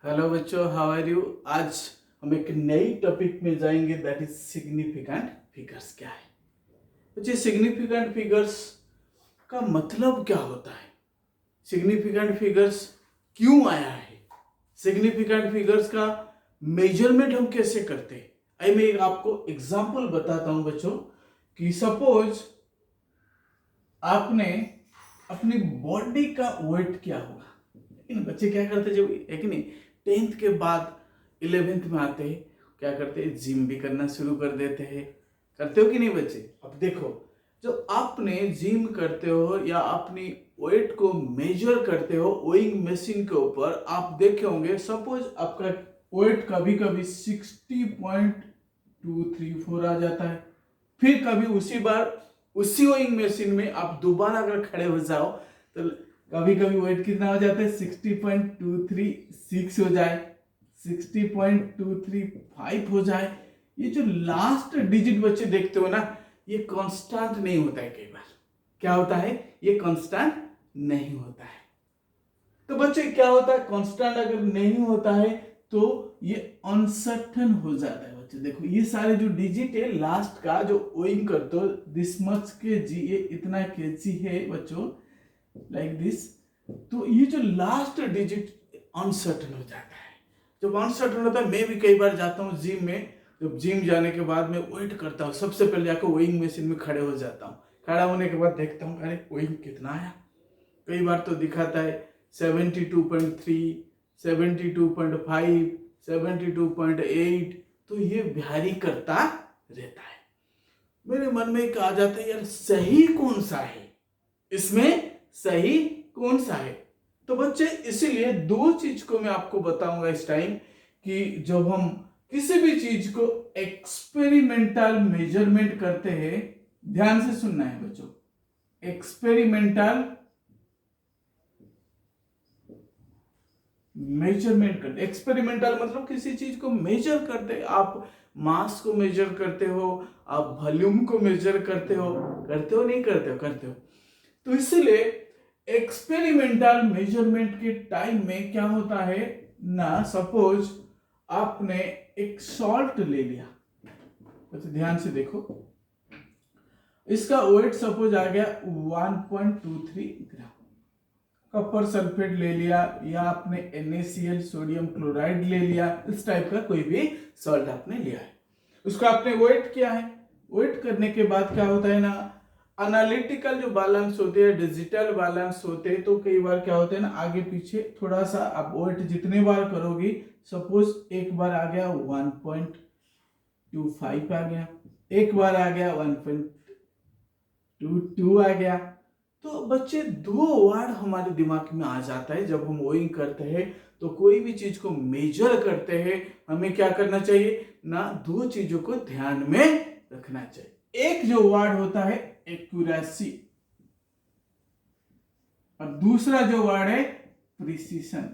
Hello बच्चों, how are you. आज हम एक नई टॉपिक में जाएंगे, दैट इज सिग्निफिकेंट फिगर्स। क्या है बच्चे सिग्निफिकेंट फिगर्स का मतलब क्या होता है? सिग्निफिकेंट फिगर्स क्यों आया है? सिग्निफिकेंट फिगर्स का मेजरमेंट हम कैसे करते हैं? आई मैं एक आपको एग्जांपल बताता हूं बच्चों कि सपोज आपने अपनी बॉडी का वेट क्या होगा। लेकिन बच्चे क्या करते हैं, जब है कि नहीं 10th के बाद 11th में आते हैं, क्या करते हैं, जिम भी करना शुरू कर देते हैं। करते हो कि नहीं बच्चे? अब देखो, जो आपने जिम करते हो या अपनी वेट को मेजर करते हो वेइंग मशीन के ऊपर, आप देखे होंगे सपोज आपका वेट कभी कभी 60.234 आ जाता है, फिर कभी उसी बार उसी वेइंग मशीन में आप दोबारा अगर खड़े हो जाओ तो कभी कभी वेट कितना हो जाता है, 60.236 हो जाए, 60.235 हो जाए। ये जो लास्ट डिजिट बच्चे देखते हो ना, ये कांस्टेंट नहीं होता है। कई बार क्या होता है, ये कांस्टेंट नहीं होता है। तो बच्चे क्या होता है, कांस्टेंट अगर नहीं होता है तो ये अनसर्टेन हो जाता है। बच्चे देखो, ये सारे जो डिजिट है लास्ट का जो ओइंग करते हो, दिस मच के जी, ये इतना के जी है बच्चों, लाइक दिस। तो ये जो लास्ट डिजिट अनसर्टेन हो जाता है। जब अनसर्टेन होता है, मैं भी कई बार जाता हूँ जिम में, जब जिम जाने के बाद मैं वेट करता हूँ, सबसे पहले जाकर वेइंग मशीन में खड़े हो जाता हूँ। खड़ा होने के बाद देखता हूँ, अरे वेइंग कितना आया। कई बार तो दिखाता है 72.3, 72.5, 72.8। तो ये वैरी करता रहता है। मेरे मन में एक आ जाता है, यार सही कौन सा है, इसमें सही कौन सा है? तो बच्चे इसीलिए दो चीज को मैं आपको बताऊंगा इस टाइम, कि जब हम किसी भी चीज को एक्सपेरिमेंटल मेजरमेंट करते हैं, ध्यान से सुनना है बच्चों, एक्सपेरिमेंटल मेजरमेंट करते। एक्सपेरिमेंटल मतलब किसी चीज को मेजर करते, आप मास को मेजर करते हो, आप वॉल्यूम को मेजर करते हो, नहीं करते हो? करते हो। तो इसलिए एक्सपेरिमेंटल मेजरमेंट के टाइम में क्या होता है ना, सपोज आपने एक सॉल्ट ले लिया, तो ध्यान से देखो, इसका वेट सपोज आ गया 1.23 ग्राम। कॉपर सल्फेट ले लिया, या आपने NaCl सोडियम क्लोराइड ले लिया, इस टाइप का कोई भी सॉल्ट आपने लिया है, उसको आपने वेट किया है। वेट करने के बाद क्या होता है ना, एनालिटिकल जो बैलेंस होते हैं, डिजिटल बैलेंस होते हैं, तो कई बार क्या होता है ना, आगे पीछे थोड़ा सा आप वेट जितने बार करोगे, सपोज एक बार आ गया 1.25 आ गया, एक बार आ गया 1.22 आ गया। तो बच्चे दो वर्ड हमारे दिमाग में आ जाता है जब हम वेइंग करते हैं। तो कोई भी चीज को मेजर करते हैं, हमें क्या करना चाहिए ना, दो चीजों को ध्यान में रखना चाहिए। एक जो वर्ड होता है एक्यूरेसी, और दूसरा जो वर्ड है प्रिसीशन।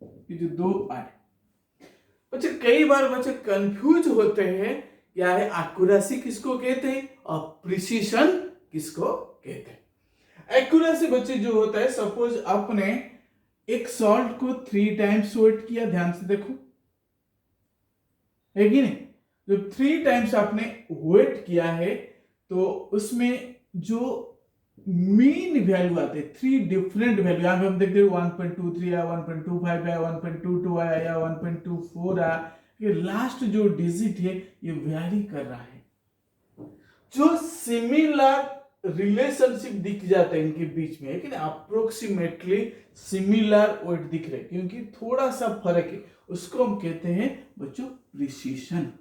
ये जो दो वर्ड, बच्चे कई बार बच्चे कंफ्यूज होते हैं, क्या है एक्यूरेसी किसको कहते हैं और प्रिसीशन किसको कहते हैं। एक्यूरेसी बच्चे जो होता है, सपोज आपने एक सॉल्ट को 3 टाइम्स वेट किया, ध्यान से देखो, है कि नहीं? जब 3 टाइम्स आपने वेट किया है, तो उसमें जो मीन वैल्यू आते हैं, 3 डिफरेंट वैल्यू, यहां पे हम देखते हैं 1.23 आया, 1.25 आया, 1.22 आया, या 1.24 आया। ये लास्ट जो डिजिट है ये वेरी कर रहा है। जो सिमिलर रिलेशनशिप दिख जाता है इनके बीच में, है कि नहीं, अप्रोक्सीमेटली सिमिलर वेट दिख रहे, क्योंकि थोड़ा सा फर्क है, उसको हम कहते हैं बच्चों प्रिसीशन।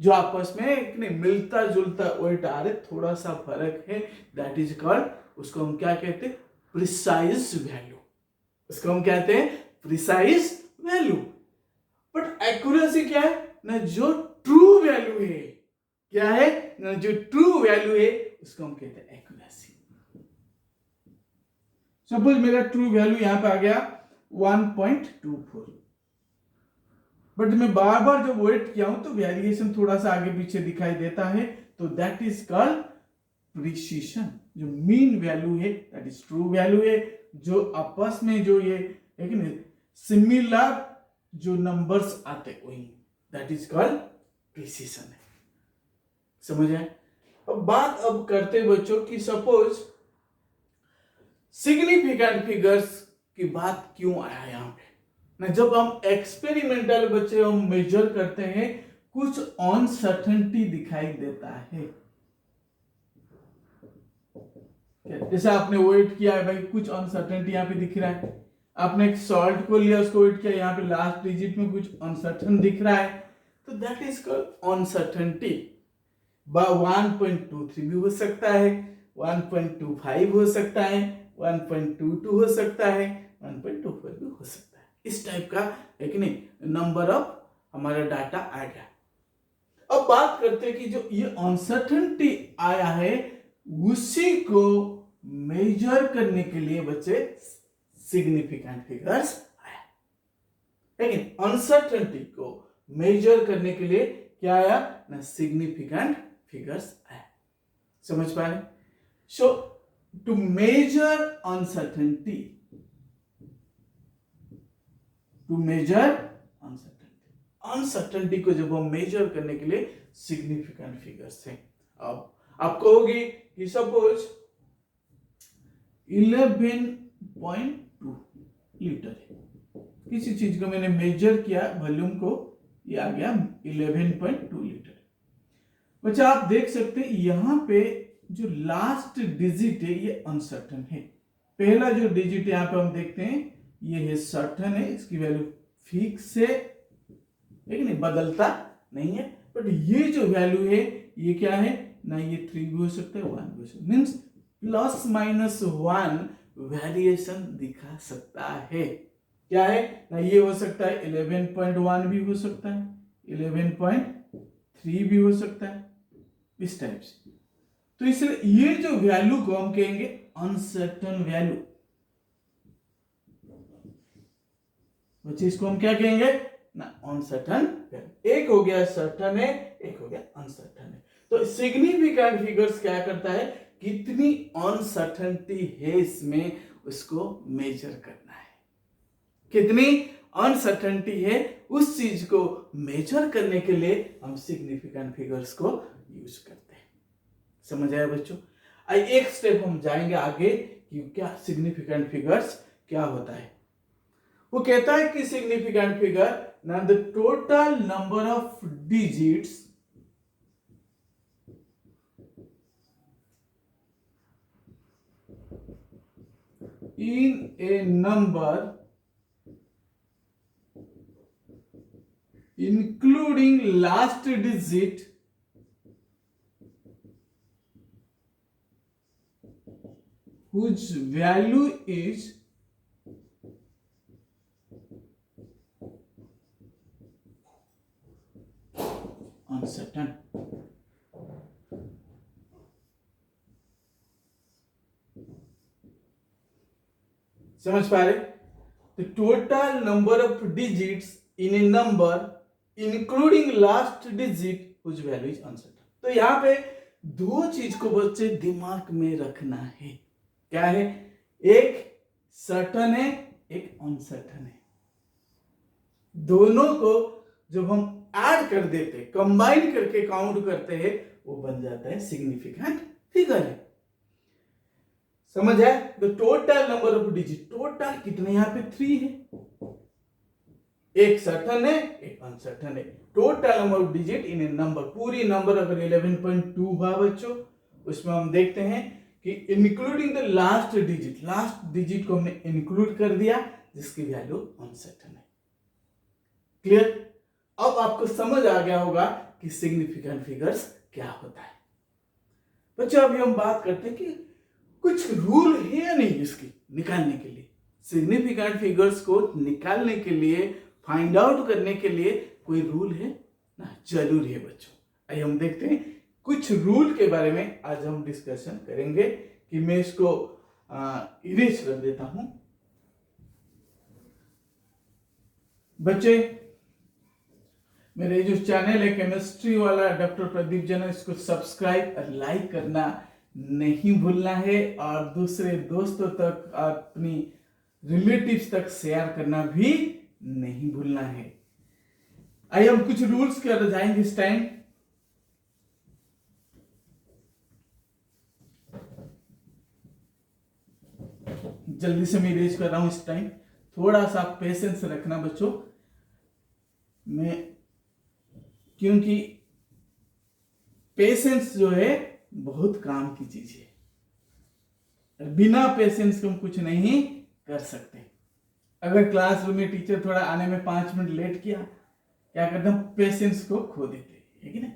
जो आपस में एक नहीं मिलता जुलता वेट आ रहे, थोड़ा सा फर्क है, दैट इज कॉल्ड, उसको हम क्या कहते हैं, प्रिसाइज वैल्यू। उसको हम कहते हैं प्रिसाइज वैल्यू। बट एक्यूरेसी क्या है ना, जो ट्रू वैल्यू है, क्या है ना, जो ट्रू वैल्यू है, उसको हम कहते हैं एक्यूरेसी। सपोज मेरा ट्रू वैल्यू यहां पे आ गया 1.24, बट मैं बार बार जब वेट किया हूं तो वेरिएशन थोड़ा सा आगे पीछे दिखाई देता है, तो दैट इज कॉल्ड प्रिसीशन। जो मीन वैल्यू है दैट इज ट्रू वैल्यू है, जो आपस में जो ये है कि नहीं सिमिलर जो नंबर्स आते वही, दैट इज कॉल्ड प्रिसीशन है। समझ आए? अब बात अब करते बच्चों कि सपोज सिग्निफिकेंट फिगर्स की बात क्यों आया यहाँ पे ना, जब हम एक्सपेरिमेंटल बच्चे हम मेजर करते हैं कुछ अनसर्टेनिटी दिखाई देता है। जैसे आपने वेट किया है भाई, कुछ अनसर्टेनिटी यहाँ पे दिख रहा है, आपने एक सॉल्ट को लिया उसको वेट किया, यहाँ पे लास्ट डिजिट में कुछ अनसर्टेन दिख रहा है, तो दैट इज कॉल्ड अनसर्टेनिटी। 1.23 भी हो सकता है, 1.25 हो सकता है, 1.22 हो सकता है, 1.24 भी हो सकता है। इस टाइप का एक नहीं नंबर ऑफ हमारा डाटा आ गया। अब बात करते हैं कि जो ये अनसर्टेनिटी आया है उसी को मेजर करने के लिए बच्चे सिग्निफिकेंट फिगर्स आया। लेकिन अनसर्टेनिटी को मेजर करने के लिए क्या आया ना, सिग्निफिकेंट फिगर्स आया। समझ पा रहे? So two major uncertainty, two major uncertainty को जब हम मेजर करने के लिए सिग्निफिकेंट फिगर्स हैं। अब आप कहोगे कि सपोज 11.2 लीटर है, किसी चीज को मैंने मेजर किया वॉल्यूम को, ये आ गया 11.2 लीटर। बच्चा आप देख सकते हैं यहां पे जो लास्ट डिजिट है ये अनसर्टेन है। पहला जो डिजिट यहां पे हम देखते हैं ये है सर्टेन है, इसकी वैल्यू फिक्स है, लेकिन नहीं बदलता नहीं है। बट ये जो वैल्यू है ये क्या है ना, ये 3 भी हो सकता है, 1 भी हो सकता है, मीन्स +-1 वेरिएशन दिखा सकता है। क्या है ना, ये हो सकता है 11.1 भी हो सकता है, 11.3 भी हो सकता है, इस टाइप से। तो इसलिए ये जो वैल्यू को हम कहेंगे अनसर्टेन वैल्यू। बच्चे इसको हम क्या कहेंगे ना, अनसर्टेन वैल्यू। एक हो गया सर्टेन है, एक हो गया अनसर्टेन है। तो सिग्निफिकेंट फिगर्स क्या करता है, कितनी अनसर्टेनिटी है इसमें उसको मेजर करना है। कितनी अनसर्टेनिटी है उस चीज को मेजर करने के लिए हम सिग्निफिकेंट फिगर्स को यूज करते हैं। समझ आया बच्चों? एक स्टेप हम जाएंगे आगे कि क्या सिग्निफिकेंट फिगर्स क्या होता है। वो कहता है कि सिग्निफिकेंट फिगर ना the total number of digits in a number including last digit whose value is uncertain. समझ पा रहे? The total number of digits in a number including last digit whose value is uncertain. तो यहाँ पे दो चीज को बच्चे दिमाग में रखना है। क्या है? एक सर्टन है, एक अनसर्टन है। दोनों को जब हम ऐड कर देते, कंबाइन करके काउंट करते हैं, वो बन जाता है सिग्निफिकेंट फिगर है। समझ है? तो total number of digit, total कितने यहाँ पे 3 है, एक सर्टेन है एक अनसर्टेन है। Total number of digit in A number, पूरी नंबर अगर 11.2 हुआ बच्चों, उसमें हम देखते हैं कि इंक्लूडिंग द लास्ट डिजिट को हमने इंक्लूड कर दिया जिसकी वैल्यू अनसर्टेन है। क्लियर? अब आपको समझ आ गया होगा कि सिग्निफिकेंट फिगर्स क्या होता है। बच्चों अभी हम बात करते हैं कि कुछ रूल है या नहीं इसकी निकालने के लिए। सिग्निफिकेंट फिगर्स को निकालने के लिए, फाइंड आउट करने के लिए कोई रूल है ना? जरूर है बच्चों। आइए हम देखते हैं कुछ रूल के बारे में आज हम डिस्कशन करेंगे। कि मैं इसको इरेज कर देता हूं। बच्चे मेरे जो चैनल है केमिस्ट्री वाला डॉक्टर प्रदीप जैन, इसको सब्सक्राइब और लाइक करना नहीं भूलना है और दूसरे दोस्तों तक, अपनी रिलेटिव्स तक शेयर करना भी नहीं भूलना है। आइए हम कुछ रूल्स के अंदर जाएंगे इस टाइम। जल्दी से मैं इरेज कर रहा हूं इस टाइम, थोड़ा सा पेशेंस रखना बच्चों में, क्योंकि पेशेंस जो है बहुत काम की चीज है। बिना पेशेंस के हम कुछ नहीं कर सकते। अगर क्लासरूम में टीचर थोड़ा आने में 5 मिनट लेट किया, क्या करते हैं, पेशेंस को खो देते हैं, कि नहीं?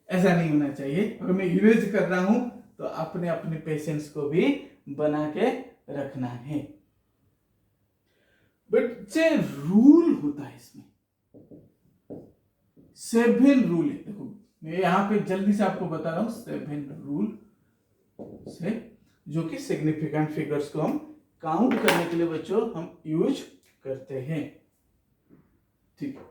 ऐसा नहीं होना चाहिए। अगर मैं इरेज कर रहा हूं तो अपने अपने पेशेंस को भी बना के रखना है। बच्चे रूल होता है इसमें, 7 रूल है। देखो मैं यहाँ पे जल्दी से आपको बता रहा हूं 7 रूल से, जो कि सिग्निफिकेंट फिगर्स को हम काउंट करने के लिए बच्चों हम यूज करते हैं। ठीक है।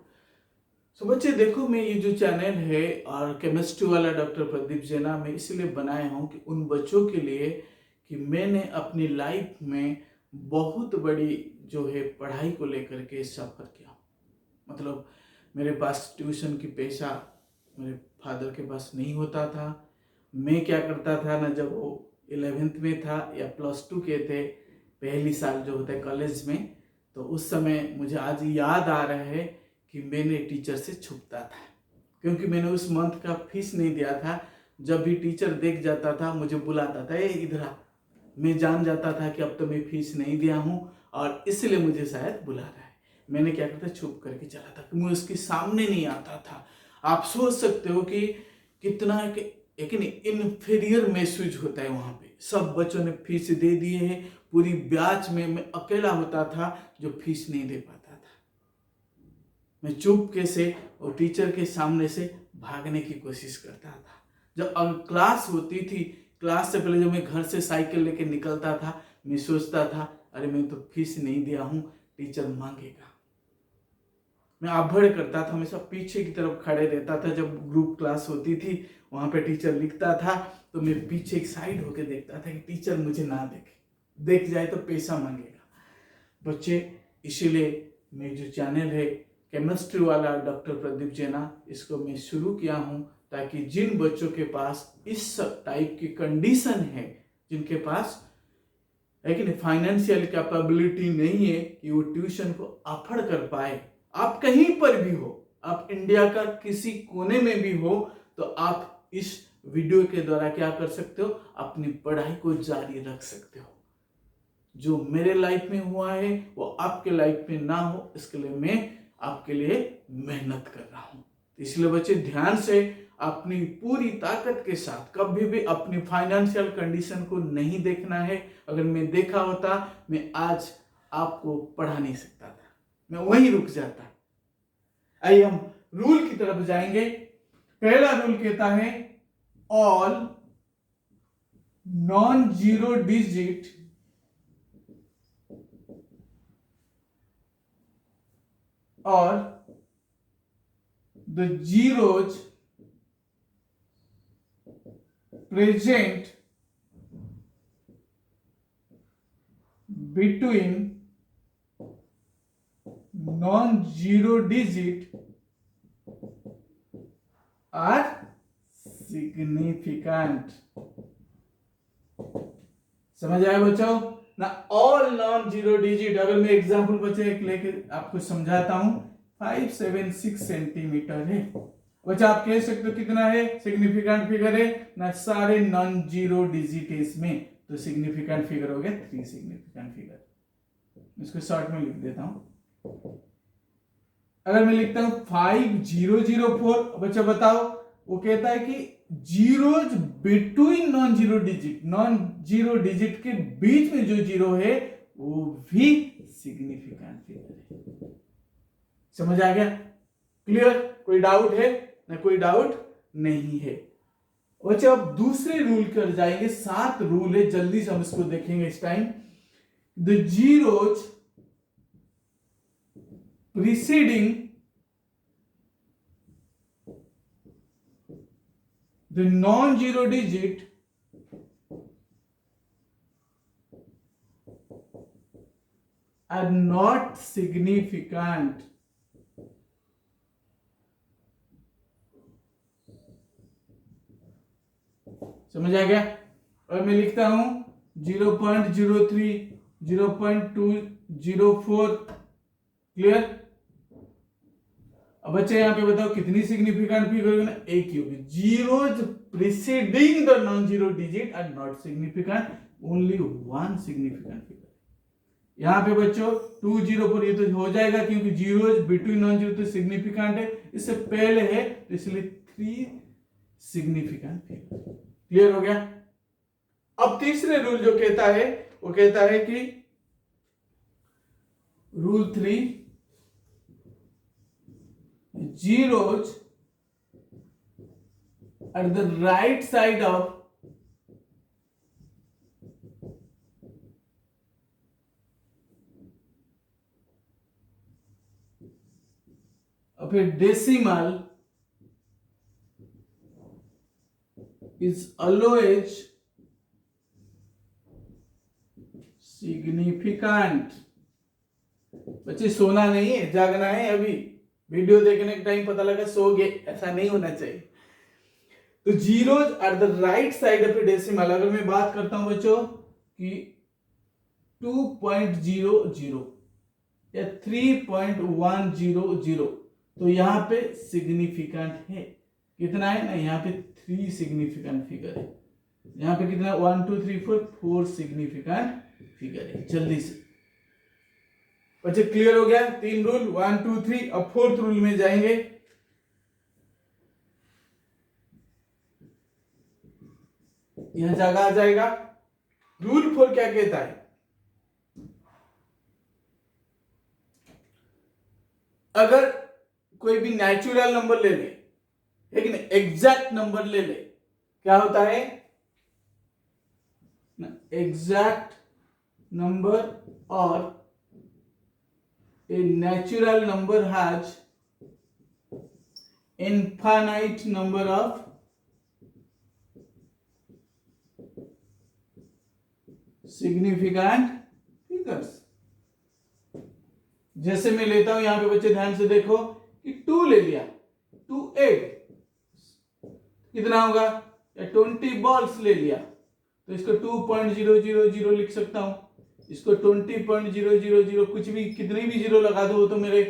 सो बच्चे देखो, मैं ये जो चैनल है और केमिस्ट्री वाला डॉक्टर प्रदीप जेना मैं इसलिए बनाया हूं कि उन बच्चों के लिए कि मैंने अपनी लाइफ में बहुत बड़ी जो है पढ़ाई को लेकर के सफर किया। मतलब मेरे पास ट्यूशन की पैसा मेरे फादर के पास नहीं होता था। मैं क्या करता था ना, जब वो 11th में था या +2 के थे, पहली साल जो होता है कॉलेज में, तो उस समय मुझे आज याद आ रहा है कि मैंने टीचर से छुपता था, क्योंकि मैंने उस मंथ का फीस नहीं दिया था। जब भी टीचर देख जाता था मुझे बुलाता था, ए इधर आ। मैं जान जाता था कि अब तो मैं फीस नहीं दिया हूँ और इसलिए मुझे शायद बुला रहा है। मैंने क्या करता, छुप करके चला था, मैं उसके सामने नहीं आता था। आप सोच सकते हो कि कितना एक इन्फीरियर महसूस होता है वहां पे। सब बच्चों ने फीस दे दिए है, पूरी बैच में मैं अकेला होता था जो फीस नहीं दे पाता था। मैं चुपके से और टीचर के सामने से भागने की कोशिश करता था। जब क्लास होती थी, क्लास से पहले जब मैं घर से साइकिल लेके निकलता था, मैं सोचता था अरे मैं तो फीस नहीं दिया हूं, टीचर मांगेगा। मैं आभड़ करता था, हमेशा पीछे की तरफ खड़े रहता था। जब ग्रुप क्लास होती थी वहां पे टीचर लिखता था तो मैं पीछे एक साइड होके देखता था कि टीचर मुझे ना देखे, देख जाए तो पैसा मांगेगा। बच्चे इसीलिए मैं जो चैनल है केमिस्ट्री वाला डॉक्टर प्रदीप जेना, इसको मैं शुरू किया हूं ताकि जिन बच्चों के पास इस टाइप की कंडीशन है, जिनके पास है कि नहीं फाइनेंशियल कैपेबिलिटी नहीं है कि वो ट्यूशन को अफोर्ड कर पाए, आप कहीं पर भी हो, आप इंडिया का किसी कोने में भी हो, तो आप इस वीडियो के द्वारा क्या कर सकते हो, अपनी पढ़ाई को जारी रख सकते हो। जो मेरे लाइफ में हुआ है वो आपके लाइफ में ना हो, इसके लिए मैं आपके लिए मेहनत कर रहा हूं। इसलिए बच्चे ध्यान से अपनी पूरी ताकत के साथ कभी भी अपनी फाइनेंशियल कंडीशन को नहीं देखना है। अगर मैं देखा होता मैं आज आपको पढ़ा नहीं सकता था, मैं वहीं रुक जाता। आइए हम रूल की तरफ जाएंगे। पहला रूल कहता है ऑल नॉन जीरो डिजिट और the zeros present between non-zero digit are significant। समझ आया बच्चों ना? ऑल नॉन जीरो डिजिट, अगर मैं एग्जांपल बच्चे एक लेके आपको समझाता हूं, 576 सेंटीमीटर है। बच्चा आप कह सकते हो कितना है, सिग्निफिकेंट फिगर है ना, सारे नॉन जीरो डिजिट है इसमें, तो सिग्निफिकेंट फिगर हो गया 3 सिग्निफिकेंट फिगर। इसको शॉर्ट में लिख देता हूं। अगर मैं लिखता हूं 5004, बच्चा बताओ, वो कहता है कि zeros between non zero digit के बीच में जो जीरो है वो भी सिग्निफिकेंट फिगर है। समझ आ गया? क्लियर? कोई डाउट है ना? कोई डाउट नहीं है। अच्छा अब दूसरे रूल कर जाएंगे। 7 रूल है, जल्दी से हम इसको देखेंगे इस time. The zeros preceding the non-zero digit are not significant. समझ आ गया? और मैं लिखता हूं 0.03, 0.204। क्लियर? अब बच्चे यहां पे बताओ कितनी सिग्निफिकेंट फिगर होगी ना? एक ही होगी। Zeros preceding the non zero digit are not significant, only one significant figure. यहां पे बच्चों 204 ये तो हो जाएगा क्योंकि जीरोज बिटवीन नॉन जीरो तो सिग्निफिकेंट है, इससे पहले है तो इसलिए 3 सिग्निफिकेंट फिगर। क्लियर हो गया? अब तीसरे रूल जो कहता है वो कहता है कि rule 3, zeros at the right side of a decimal is always significant। बच्चे सोना नहीं है, जागना है। अभी वीडियो देखने के टाइम पता लगा सो गए, ऐसा नहीं होना चाहिए। तो zeros at the right side of A decimal, अगर मैं बात करता हूं बच्चों कि 2.00 या 3.100, तो यहां पे सिग्निफिकेंट है। कितना है ना? यहां पे 3 सिग्निफिकेंट फिगर है। यहां पे कितना? 1 2 3 4 सिग्निफिकेंट फिगर है। जल्दी से बच्चे क्लियर हो गया? 3 रूल, 1 2 3। अब 4th रूल में जाएंगे। यह जगह आ जाएगा। रूल 4 क्या कहता है? अगर कोई भी नेचुरल नंबर ले ले, लेकिन एग्जैक्ट नंबर ले ले, क्या होता है? एग्जैक्ट नंबर और a natural number has infinite number of significant figures। जैसे मैं लेता हूं, यहां पे बच्चे ध्यान से देखो कि 2 ले लिया, 28 कितना होगा? या 20 बॉल्स ले लिया तो इसको 2.000 लिख सकता हूं। इसको 20.000 कुछ भी, कितने भी जीरो लगा दो वो तो मेरे,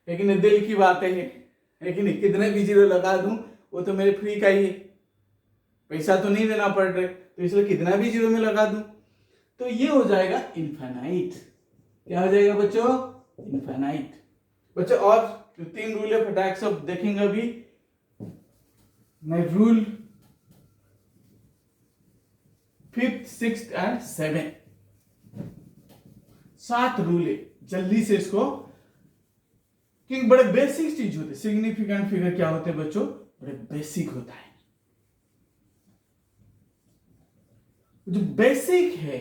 लेकिन दिल की बात है, लेकिन कितने भी जीरो लगा दूं वो तो मेरे फ्री का ही है, पैसा तो नहीं देना पड़ रहा, तो इसलिए कितना भी जीरो में लगा दूं तो ये हो जाएगा इनफाइनाइट। क्या हो जाएगा बच्चों? इनफाइनाइट। बच्चों और जो 3 रूल है फटाक से देखेंगे अभी। Rule 5th 6th and 7th, 7 rule है। जल्दी से इसको, क्योंकि बड़े बेसिक चीज होते। सिग्निफिकेंट फिगर क्या होते हैं बच्चों? बड़े बेसिक होता है। जो बेसिक है,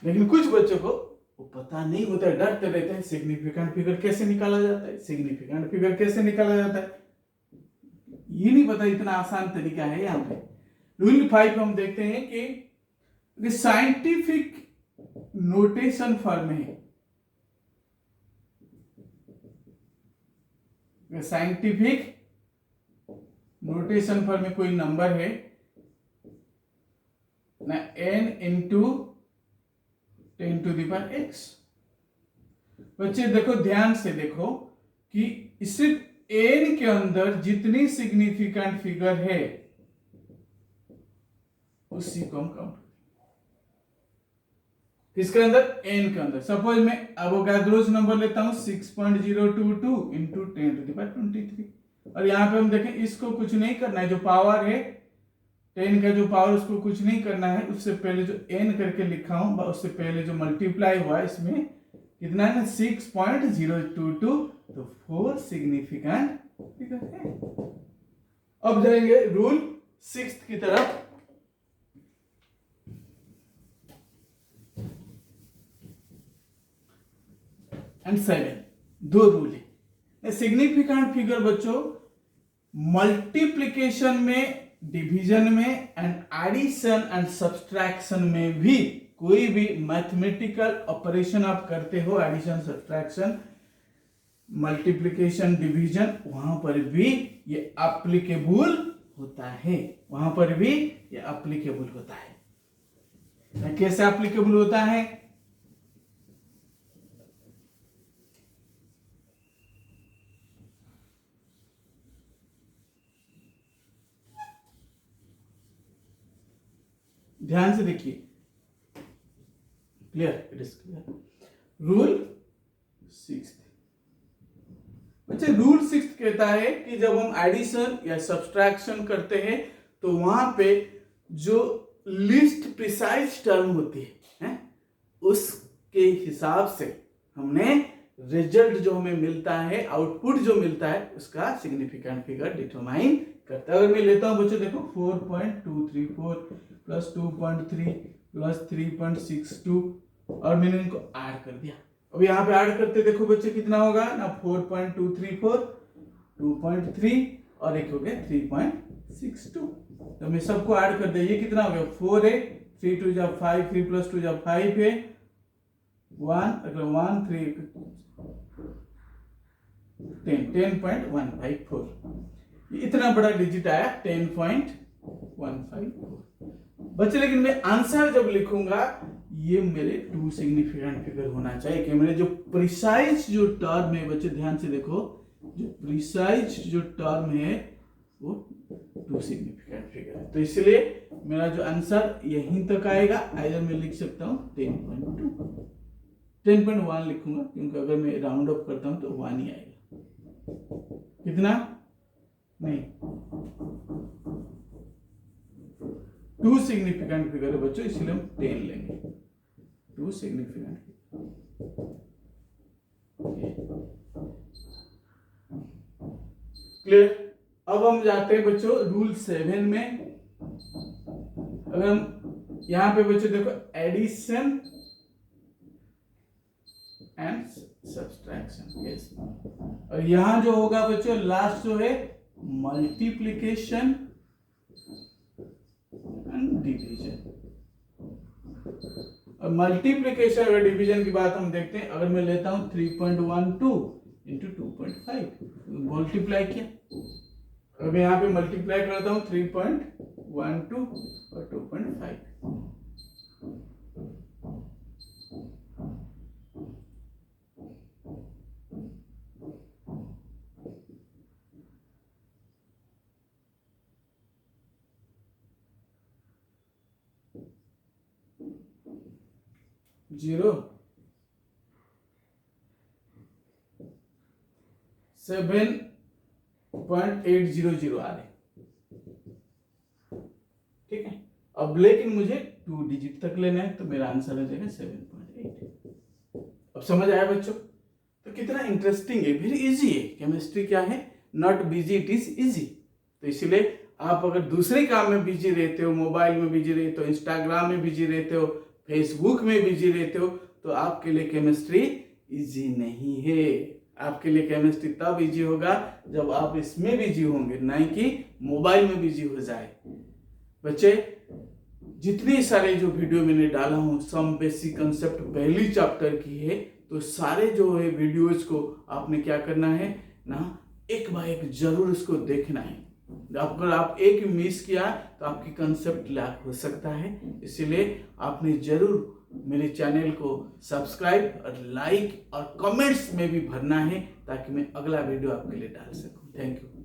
लेकिन कुछ बच्चों को वो पता नहीं होता है, डरते रहते हैं सिग्निफिकेंट फिगर कैसे निकाला जाता है, सिग्निफिकेंट फिगर कैसे निकाला जाता है, ये नहीं पता। इतना आसान तरीका है यहां पे। रूल 5 हम देखते हैं कि साइंटिफिक नोटेशन फॉर्म है। साइंटिफिक नोटेशन फॉर्म में कोई नंबर है ना, n into 10 to the power x। बच्चे देखो, ध्यान से देखो कि सिर्फ n के अंदर जितनी सिग्निफिकेंट फिगर है उसी को हम काउंट, किसके अंदर? n के अंदर। सपोज मैं एवोगाड्रोस नंबर लेता हूं 6.022 इंटू 10 टू द पावर 23, और यहां पे हम देखें इसको कुछ नहीं करना है, जो पावर है 10 का जो पावर उसको कुछ नहीं करना है। उससे पहले जो n करके लिखा हूं उससे पहले जो मल्टीप्लाई हुआ है इसमें कितना है ना, 6.022, तो 4 सिग्निफिकेंट फिगर है। अब जाएंगे रूल 6th की तरफ। एंड 7, 2 रूल है। सिग्निफिकेंट फिगर बच्चों मल्टीप्लिकेशन में डिवीजन में एंड एडिशन एंड सब्सट्रैक्शन में भी कोई भी मैथमेटिकल ऑपरेशन आप करते हो, एडिशन, सब्सट्रैक्शन, मल्टीप्लिकेशन, डिवीजन, वहां पर भी ये एप्लीकेबल होता है, वहां पर भी ये एप्लीकेबल होता है। कैसे एप्लीकेबल होता है? ध्यान से देखिए, clear, it is clear. Rule 6, बच्चे रूल 6 कहता है कि जब हम एडिशन या सब्सट्रैक्शन करते हैं तो वहां पे जो लीस्ट प्रिसाइज टर्म होती है उसके हिसाब से हमने रिजल्ट जो हमें मिलता है, आउटपुट जो मिलता है, उसका सिग्निफिकेंट फिगर डिटरमाइन करता है। अगर मैं लेता हूं बच्चों, देखो 4.234 प्लस 2.3 प्लस 3.62 और मैंने इनको ऐड कर दिया। अब यहाँ पे ऐड करते देखो बच्चे कितना होगा ना, 4.234, 2.3 और एक हो गया 3.62। तो मैं सबको ऐड कर दिया, ये कितना हो गया 4 है, 3 2 जा 5, 3 प्लस 2 जा 5 है, 1 3 10.154। इतना बड़ा डिजिट आया 10.154 बच्चे। लेकिन मैं आंसर जब लिखूंगा ये मेरे 2 सिग्निफिकेंट फिगर होना चाहिए कि मेरे जो प्रिसाइज जो टर्म है, बच्चे ध्यान से देखो, जो प्रिसाइज जो टर्म है वो 2 सिग्निफिकेंट फिगर है। तो इसलिए मेरा जो आंसर यहीं तक आएगा। आइदर मैं लिख सकता हूं 10.2, 10.1 लिखूंगा क्योंकि अगर मैं राउंड अप करता हूं तो 1 ही आएगा। कितना नहीं, 2 सिग्निफिकेंट फिगर है बच्चों, इसलिए हम 10 लेंगे, 2 सिग्निफिकेंट। क्लियर? अब हम जाते हैं बच्चों रूल 7 में। अगर हम यहां पे बच्चों देखो एडिशन एंड सब्सट्रैक्शन, यस, और यहां जो होगा बच्चों लास्ट जो है मल्टीप्लिकेशन एंड डिवीजन। और मल्टीप्लिकेशन और डिवीजन की बात हम देखते हैं। अगर मैं लेता हूं 3.12 इंटू 2.5, मल्टीप्लाई किया, अगर मैं यहाँ पे मल्टीप्लाई करता हूं 3.12 और 2.5, जीरो 7.800 आ रहे, ठीक है। अब लेकिन मुझे 2 डिजिट तक लेना है तो मेरा आंसर हो जाएगा 7.8। अब समझ आया बच्चों? तो कितना इंटरेस्टिंग है, वेरी इजी है। केमिस्ट्री क्या है, not busy, it is easy. तो इसलिए आप अगर दूसरे काम में बिजी रहते हो, मोबाइल में बिजी रहते हो, इंस्टाग्राम में बिजी रहते हो, फेसबुक में बिजी रहते हो, तो आपके लिए केमिस्ट्री इजी नहीं है। आपके लिए केमिस्ट्री तब इजी होगा जब आप इसमें बिजी होंगे, नहीं कि मोबाइल में बिजी हो जाए। बच्चे जितने सारे जो वीडियो मैंने डाला हूं, सम बेसिक कंसेप्ट पहली चैप्टर की है, तो सारे जो है वीडियोज को आपने क्या करना है ना, एक बार एक जरूर उसको देखना है। अगर आप एक मिस किया तो आपकी कंसेप्ट लैक हो सकता है। इसलिए आपने जरूर मेरे चैनल को सब्सक्राइब और लाइक और कमेंट्स में भी भरना है ताकि मैं अगला वीडियो आपके लिए डाल सकूं। Thank you.